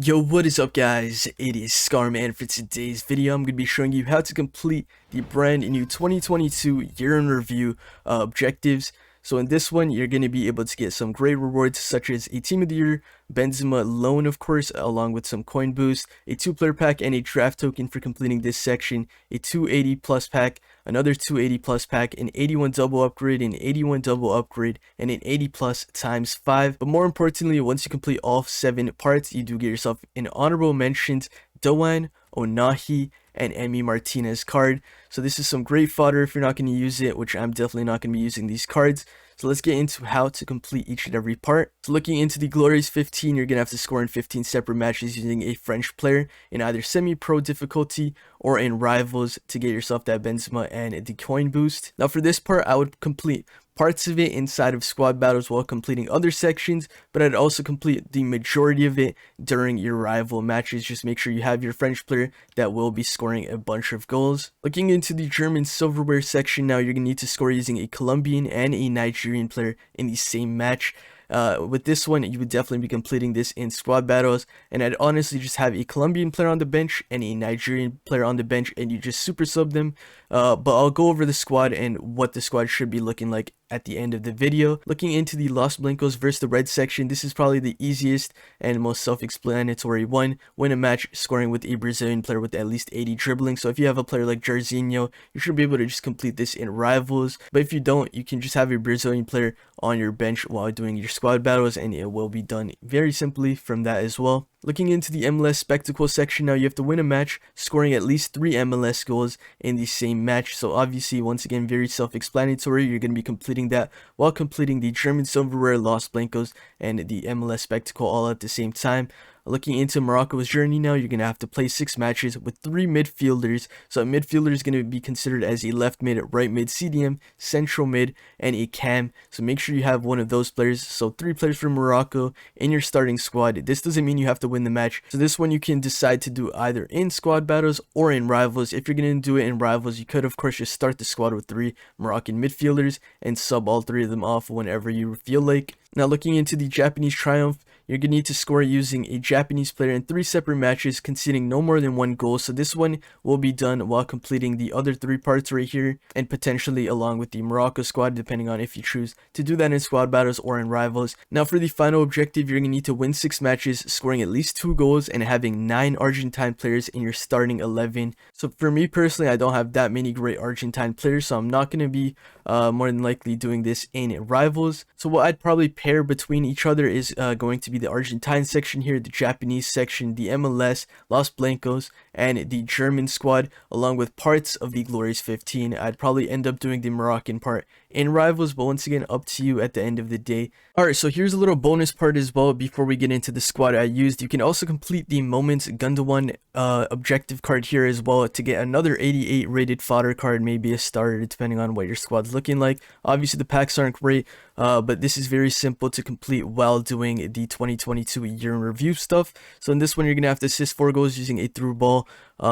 Yo, what is up guys? It is Skaarm, and for today's video I'm going to be showing you how to complete the brand new 2022 year in review objectives. So in this one you're going to be able to get some great rewards such as a team of the year, Benzema loan of course, along with some coin boost, a 2-player pack and a draft token for completing this section, a 280 plus pack, another 280 plus pack, an 81 double upgrade, an 81 double upgrade, and an 80 plus times 5. But more importantly, once you complete all 7 parts, you do get yourself an honorable mentions Doan, Ounahi, and Emi Martinez card. So this is some great fodder if you're not going to use it, which I'm definitely not going to be using these cards. So let's get into how to complete each and every part. So looking into the Glorious 15, you're going to have to score in 15 separate matches using a French player in either semi-pro difficulty or in rivals to get yourself that Benzema and the coin boost. Now for this part, I would complete parts of it inside of squad battles while completing other sections, but I'd also complete the majority of it during your rival matches. Just make sure you have your French player that will be scoring a bunch of goals. Looking into the German silverware section now, you're going to need to score using a Colombian and a Nigerian player in the same match. With this one, you would definitely be completing this in squad battles, and I'd honestly just have a Colombian player on the bench and a Nigerian player on the bench, and you just super sub them. But I'll go over the squad and what the squad should be looking like at the end of the video. Looking into the Los Blancos versus the Red section, this is probably the easiest and most self-explanatory one. Win a match scoring with a Brazilian player with at least 80 dribbling. So if you have a player like Jairzinho, you should be able to just complete this in rivals. But if you don't, you can just have a Brazilian player on your bench while doing your squad battles, and it will be done very simply from that as well. Looking into the MLS spectacle section now, you have to win a match scoring at least 3 MLS goals in the same match. So obviously, once again, very self-explanatory. You're going to be completing that while completing the German silverware, Los Blancos, and the MLS spectacle all at the same time. Looking into Morocco's journey now, you're going to have to play 6 matches with 3 midfielders. So a midfielder is going to be considered as a left mid, right mid, CDM, central mid, and a cam. So make sure you have one of those players. So 3 players from Morocco in your starting squad. This doesn't mean you have to win the match. So this one you can decide to do either in squad battles or in rivals. If you're going to do it in rivals, you could of course just start the squad with 3 Moroccan midfielders and sub all 3 of them off whenever you feel like. Now looking into the Japanese Triumph, you're going to need to score using a Japanese player in 3 separate matches, conceding no more than 1 goal. So this one will be done while completing the other 3 parts right here, and potentially along with the Morocco squad, depending on if you choose to do that in squad battles or in rivals. Now for the final objective, you're going to need to win 6 matches, scoring at least 2 goals, and having 9 Argentine players in your starting 11. So for me personally, I don't have that many great Argentine players, so I'm not going to be more than likely doing this in rivals. So what I'd probably pair between each other is going to be the Argentine section here, the Japanese section, the MLS, Los Blancos, and the German squad, along with parts of the Glorious 15. I'd probably end up doing the Moroccan part in rivals, but once again, up to you at the end of the day. Alright, so here's a little bonus part as well before we get into the squad I used. You can also complete the Moments Gundogan objective card here as well to get another 88 rated fodder card, maybe a starter, depending on what your squad's looking like. Obviously, the packs aren't great, but this is very simple to complete while doing the 2022 year in review stuff. So in this one, you're going to have to assist 4 goals using a through ball,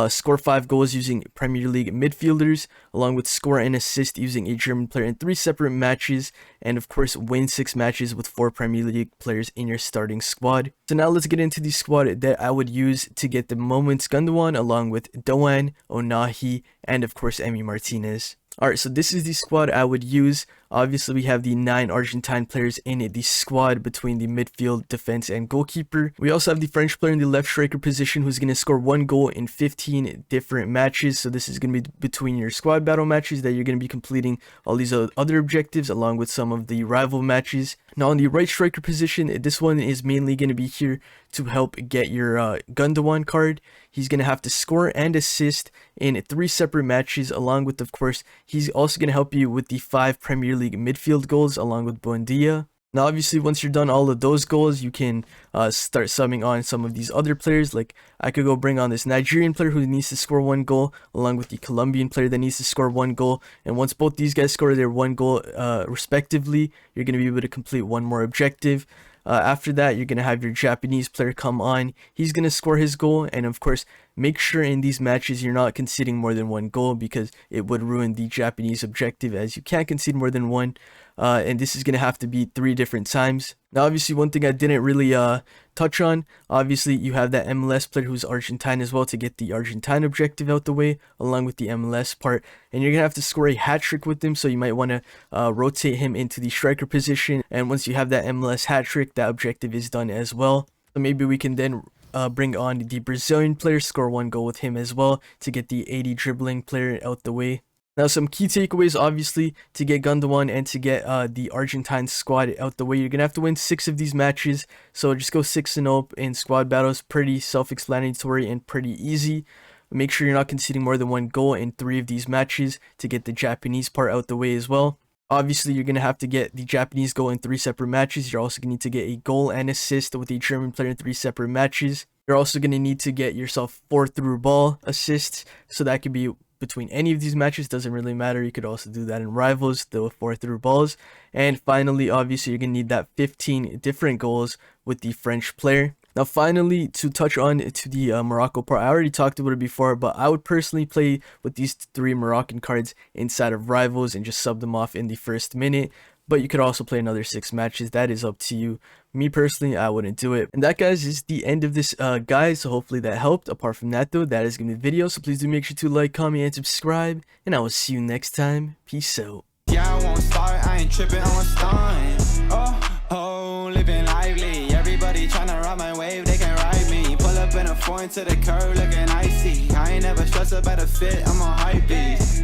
score 5 goals using Premier League midfielders, along with score and assist using a German player in 3 separate matches, and of course win 6 matches with 4 Premier League players in your starting squad. So now let's get into the squad that I would use to get the Moments Gundogan, along with Doan, Ounahi, and of course Emi Martinez. Alright, so this is the squad I would use. Obviously, we have the 9 Argentine players in the squad between the midfield, defense, and goalkeeper. We also have the French player in the left striker position who's going to score 1 goal in 15 different matches. So this is going to be between your squad battle matches that you're going to be completing all these other objectives, along with some of the rival matches. Now on the right striker position, this one is mainly going to be here to help get your Gündogan card. He's going to have to score and assist in 3 separate matches, along with, of course, he's also going to help you with the 5 Premier League midfield goals, along with Buendia. Now obviously, once you're done all of those goals, you can start subbing on some of these other players. Like I could go bring on this Nigerian player who needs to score 1 goal, along with the Colombian player that needs to score 1 goal. And once both these guys score their 1 goal respectively, you're going to be able to complete 1 more objective. After that, you're going to have your Japanese player come on. He's going to score his goal, and of course, make sure in these matches you're not conceding more than 1 goal, because it would ruin the Japanese objective, as you can't concede more than 1. and this is going to have to be 3 different times. Now, obviously, one thing I didn't really touch on, obviously, you have that MLS player who's Argentine as well to get the Argentine objective out the way, along with the MLS part. And you're going to have to score a hat trick with him, so you might want to rotate him into the striker position. And once you have that MLS hat trick, that objective is done as well. So maybe we can then bring on the Brazilian player, score 1 goal with him as well to get the 80 dribbling player out the way. Now, some key takeaways, obviously, to get Gündogan and to get the Argentine squad out the way. You're going to have to win 6 of these matches. So just go 6-0 in squad battles. Pretty self-explanatory and pretty easy. Make sure you're not conceding more than 1 goal in 3 of these matches to get the Japanese part out the way as well. Obviously, you're going to have to get the Japanese goal in 3 separate matches. You're also going to need to get a goal and assist with a German player in 3 separate matches. You're also going to need to get yourself 4 through ball assists. So that could be between any of these matches, doesn't really matter. You could also do that in rivals, the 4 through balls. And finally, obviously, you're going to need that 15 different goals with the French player. Now, finally, to touch on to the Morocco part, I already talked about it before, but I would personally play with these 3 Moroccan cards inside of rivals and just sub them off in the first minute. But you could also play another 6 matches. That is up to you. Me personally, I wouldn't do it. And that, guys, is the end of this guide. So hopefully that helped. Apart from that, though, that is going to be the video. So please do make sure to like, comment, and subscribe. And I will see you next time. Peace out. Yeah, I won't start. I ain't tripping. I won't start. Oh, living lively. Everybody trying to ride my wave. They can ride me. Pull up in a foreign to the curb looking icy. I ain't never stressed about a fit. I'm on hype beast.